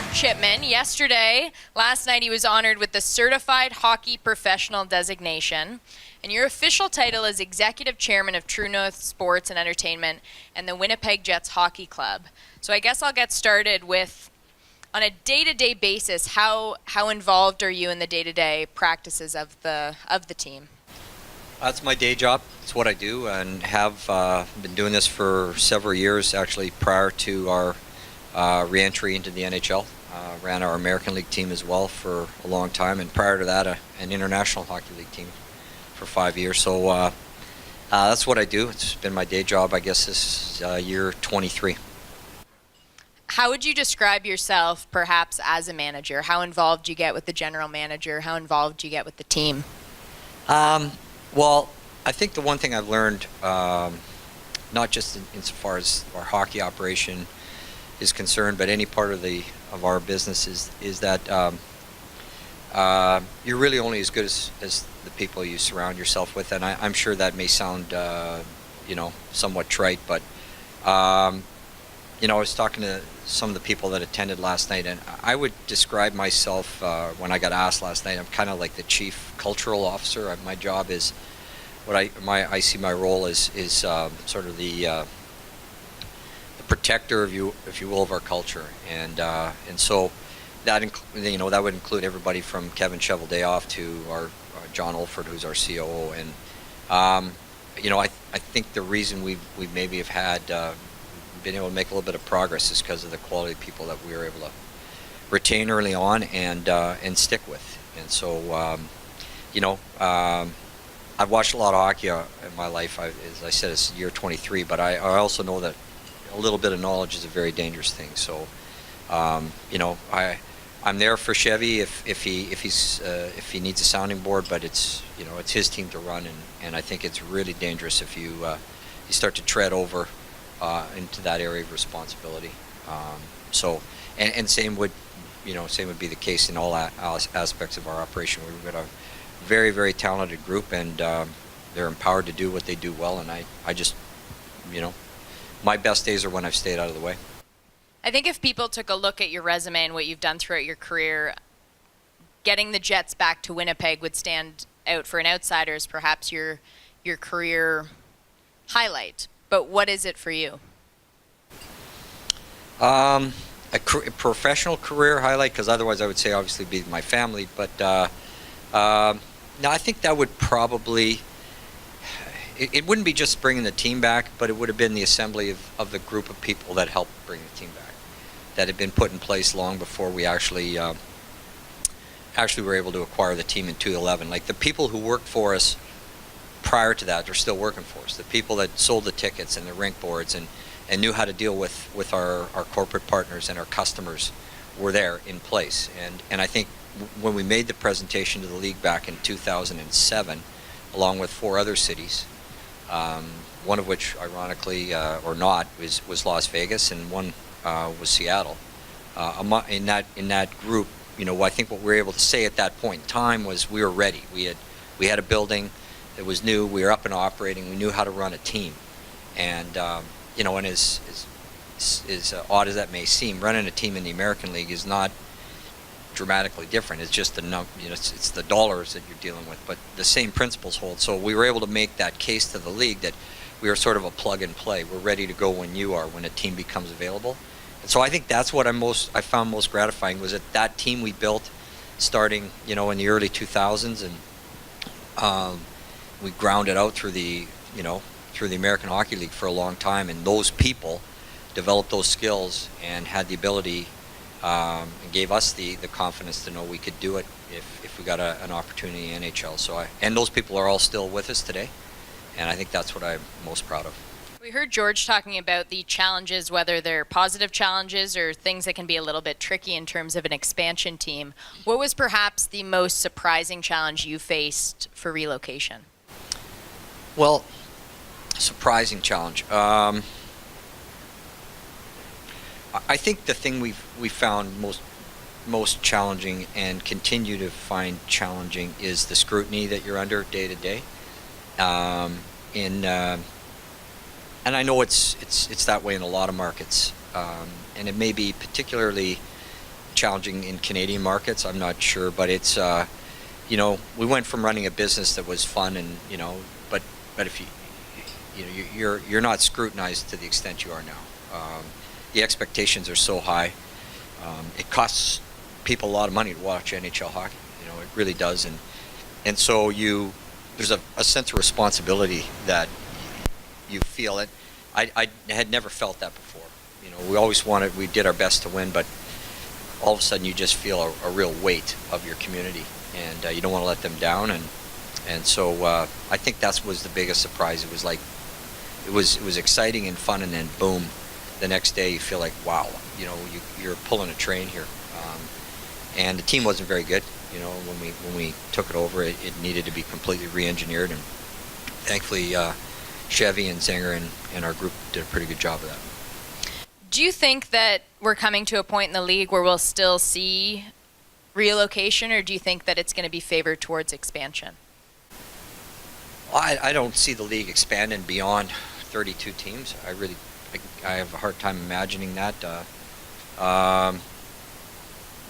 Mark Chipman. Last night he was honored with the Certified Hockey Professional designation. And your official title is Executive Chairman of True North Sports and Entertainment and the Winnipeg Jets Hockey Club. So I guess I'll get started with, on a day-to-day basis, how involved are you in the day-to-day practices of the team? That's my day job. It's what I do, and have been doing this for several years, actually, prior to our re-entry into the NHL. Ran our American League team as well for a long time, and prior to that, an International Hockey League team for 5 years. So that's what I do. It's been my day job, I guess, this year 23. How would you describe yourself, perhaps, as a manager? How involved do you get with the general manager? How involved do you get with the team? Well, I think the one thing I've learned, not just insofar as our hockey operation is concerned, but any part of our business is that you're really only as good as the people you surround yourself with. And I'm sure that may sound, somewhat trite, but I was talking to some of the people that attended last night, and I would describe myself, when I got asked last night, I'm kind of like the chief cultural officer. My job is, I see my role is sort of the protector, if you will, of our culture, and so that that would include everybody from Kevin Cheveldayoff to our John Olford, who's our COO, and I think the reason we maybe have had been able to make a little bit of progress is because of the quality of people that we were able to retain early on and stick with. And so I've watched a lot of hockey in my life. As I said, it's year 23, but I also know that a little bit of knowledge is a very dangerous thing. So I'm there for Chevy if he needs a sounding board, but it's his team to run, and I think it's really dangerous if you start to tread over into that area of responsibility. And same would be the case in all aspects of our operation. We've got a very, very talented group, and they're empowered to do what they do well. And I just, my best days are when I've stayed out of the way. I think if people took a look at your resume and what you've done throughout your career, getting the Jets back to Winnipeg would stand out for an outsider as perhaps your career highlight. But what is it for you? A professional career highlight, because otherwise I would say obviously be my family. But no, I think that would probably, it wouldn't be just bringing the team back, but it would have been the assembly of the group of people that helped bring the team back, that had been put in place long before we actually were able to acquire the team in 2011. Like the people who worked for us prior to that, they're still working for us. The people that sold the tickets and the rink boards and knew how to deal with our corporate partners and our customers were there in place. And I think when we made the presentation to the league back in 2007, along with 4 other cities, one of which, ironically or not, was Las Vegas, and one was Seattle. In that group, I think what we were able to say at that point in time was we were ready. We had a building that was new. We were up and operating. We knew how to run a team, and and as odd as that may seem, running a team in the American League is not dramatically different. It's just it's the dollars that you're dealing with, but the same principles hold. So we were able to make that case to the league that we are sort of a plug and play. We're ready to go when you are, when a team becomes available. And so I think that's what I found most gratifying, was that team we built starting in the early 2000s, and we ground it out through the American Hockey League for a long time, and those people developed those skills and had the ability and gave us the confidence to know we could do it if we got an opportunity in NHL. And those people are all still with us today, and I think that's what I'm most proud of. We heard George talking about the challenges, whether they're positive challenges or things that can be a little bit tricky in terms of an expansion team. What was perhaps the most surprising challenge you faced for relocation? Well, surprising challenge. I think the thing we found most challenging and continue to find challenging is the scrutiny that you're under day to day. And I know it's that way in a lot of markets, and it may be particularly challenging in Canadian markets. I'm not sure, but it's we went from running a business that was fun and but if you're not scrutinized to the extent you are now. The expectations are so high. It costs people a lot of money to watch NHL hockey. It really does, and so there's a sense of responsibility that you feel it. I had never felt that before. We did our best to win, but all of a sudden you just feel a real weight of your community, and you don't want to let them down. And so I think that was the biggest surprise. It was like it was exciting and fun, and then boom, the next day you feel like, wow, you're pulling a train here. And the team wasn't very good. When we took it over, it needed to be completely re-engineered, and thankfully Chevy and Zenger and our group did a pretty good job of that. Do you think that we're coming to a point in the league where we'll still see relocation, or do you think that it's going to be favored towards expansion? I don't see the league expanding beyond 32 teams. I have a hard time imagining that.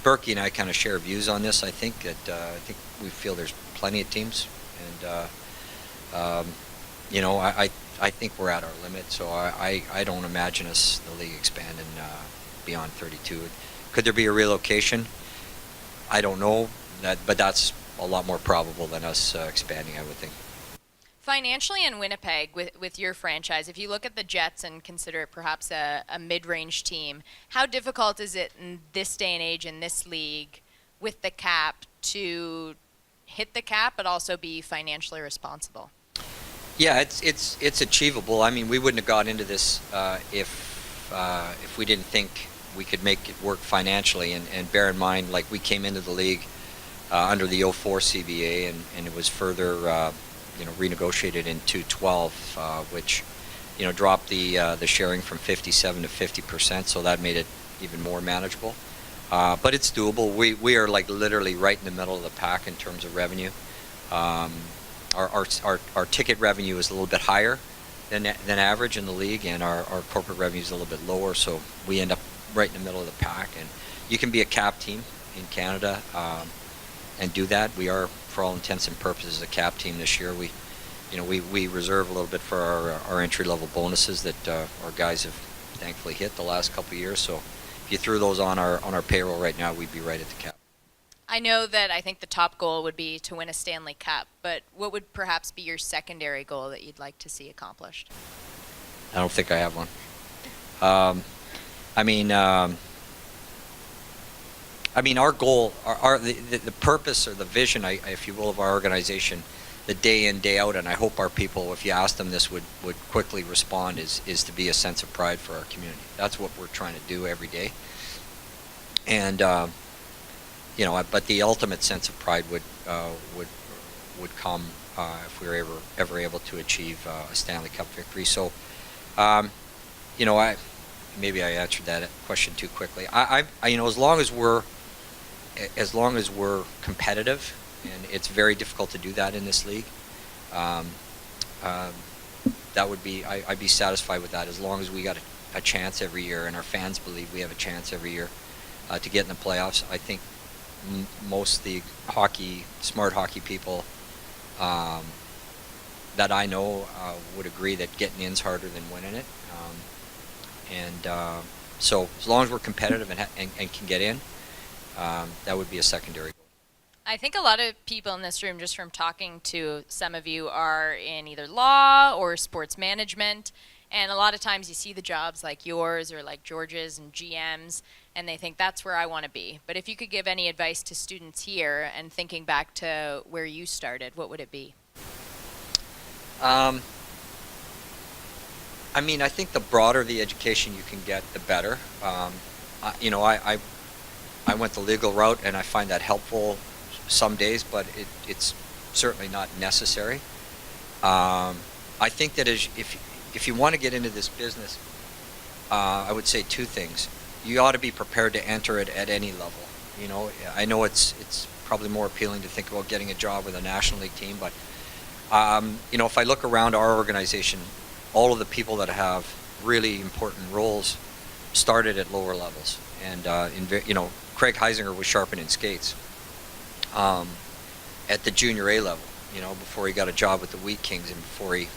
Burke and I kind of share views on this. I think we feel there's plenty of teams, and I think we're at our limit. So I don't imagine the league expanding beyond 32. Could there be a relocation? I don't know but that's a lot more probable than us expanding, I would think. Financially in Winnipeg, with your franchise, if you look at the Jets and consider it perhaps a mid-range team, how difficult is it in this day and age in this league with the cap to hit the cap but also be financially responsible? Yeah, it's achievable. I mean, we wouldn't have got into this if we didn't think we could make it work financially. And bear in mind, like, we came into the league under the 04 CBA, and it was further renegotiated in 2012, which dropped the sharing from 57 to 50%, so that made it even more manageable. But it's doable. We are like literally right in the middle of the pack in terms of revenue. Our ticket revenue is a little bit higher than average in the league, and our corporate revenue is a little bit lower, so we end up right in the middle of the pack. And you can be a cap team in Canada and do that. We are, for all intents and purposes, a cap team this year. We reserve a little bit for our entry-level bonuses that our guys have thankfully hit the last couple of years. So if you threw those on our payroll right now, we'd be right at the cap. I know that I think the top goal would be to win a Stanley Cup, but what would perhaps be your secondary goal that you'd like to see accomplished? I don't think I have one. Our goal, the purpose or the vision, if you will, of our organization, the day in, day out, and I hope our people, if you ask them this, would quickly respond, is to be a sense of pride for our community. That's what we're trying to do every day. And but the ultimate sense of pride would come if we were ever able to achieve a Stanley Cup victory. So, maybe I answered that question too quickly. As long as we're competitive, and it's very difficult to do that in this league, that would be I'd be satisfied with that, as long as we got a chance every year, and our fans believe we have a chance every year to get in the playoffs. I think most of the smart hockey people that I know would agree that getting in's harder than winning it. So as long as we're competitive and can get in, that would be a secondary goal. I think a lot of people in this room, just from talking to some of you, are in either law or sports management. And a lot of times you see the jobs like yours or like George's and GM's, and they think that's where I want to be. But if you could give any advice to students here and thinking back to where you started, what would it be? I think the broader the education you can get, the better. I went the legal route, and I find that helpful some days, but it's certainly not necessary. I think that if you want to get into this business, I would say two things. You ought to be prepared to enter it at any level. I know it's probably more appealing to think about getting a job with a National League team, but if I look around our organization, all of the people that have really important roles started at lower levels, and Craig Heisinger was sharpening skates at the junior A level, before he got a job with the Wheat Kings and before he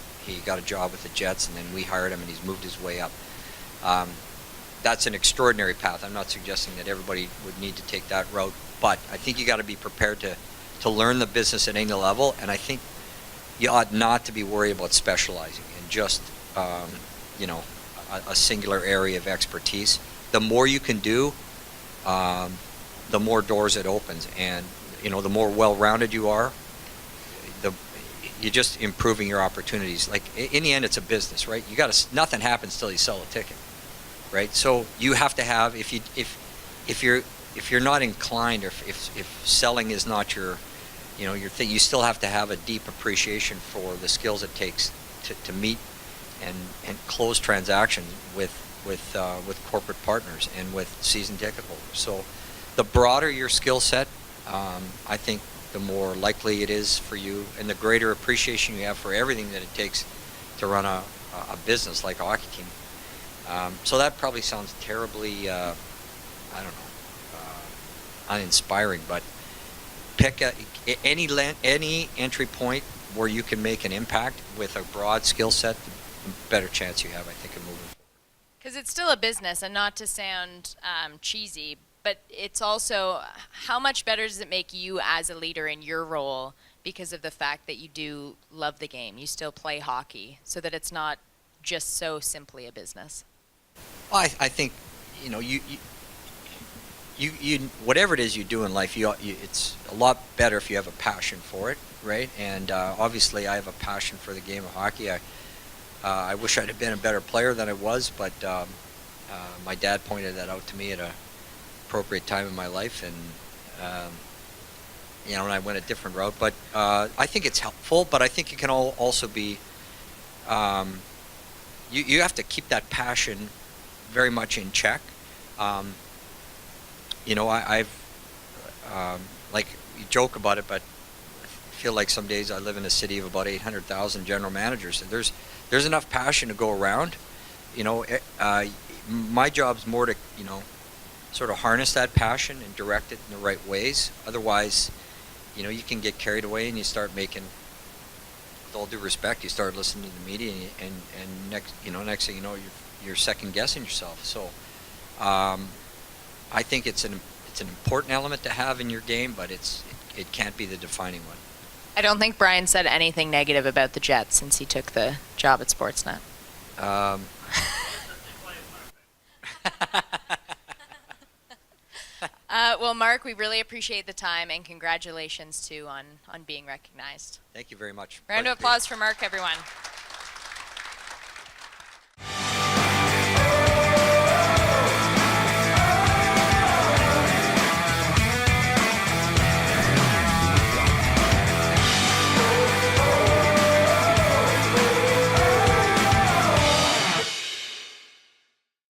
got a job with the Jets, and then we hired him and he's moved his way up. That's an extraordinary path. I'm not suggesting that everybody would need to take that route, but I think you got to be prepared to learn the business at any level, and I think you ought not to be worried about specializing in just a singular area of expertise. The more you can do, the more doors it opens, and the more well-rounded you are, you're just improving your opportunities. Like in the end, it's a business, right? Nothing happens till you sell a ticket, right? So you have to have, if you're not inclined, or if selling is not your thing, you still have to have a deep appreciation for the skills it takes to meet and close transactions with corporate partners and with season ticket holders. So the broader your skill set, I think the more likely it is for you, and the greater appreciation you have for everything that it takes to run a business like a hockey team. So that probably sounds terribly, uninspiring, but pick any entry point where you can make an impact with a broad skill set, the better chance you have, I think, of moving forward. Because it's still a business, and not to sound cheesy, but it's also, how much better does it make you as a leader in your role because of the fact that you do love the game, you still play hockey, so that it's not just so simply a business? Well, I think, you whatever it is you do in life, it's a lot better if you have a passion for it, right? And obviously, I have a passion for the game of hockey. I wish I'd have been a better player than I was, but my dad pointed that out to me at an appropriate time in my life, and and I went a different route. But I think it's helpful, but I think it can also be, you have to keep that passion very much in check. I've like, you joke about it, but I feel like some days I live in a city of about 800,000 general managers, and there's enough passion to go around. My job's more to sort of harness that passion and direct it in the right ways. Otherwise, you can get carried away and you start making, with all due respect, you start listening to the media, and next thing you know, you're second guessing yourself. So I think it's an important element to have in your game, but it can't be the defining one. I don't think Brian said anything negative about the Jets since he took the job at Sportsnet. Well, Mark, we really appreciate the time, and congratulations too on being recognized. Thank you very much. Round of applause for Mark, everyone.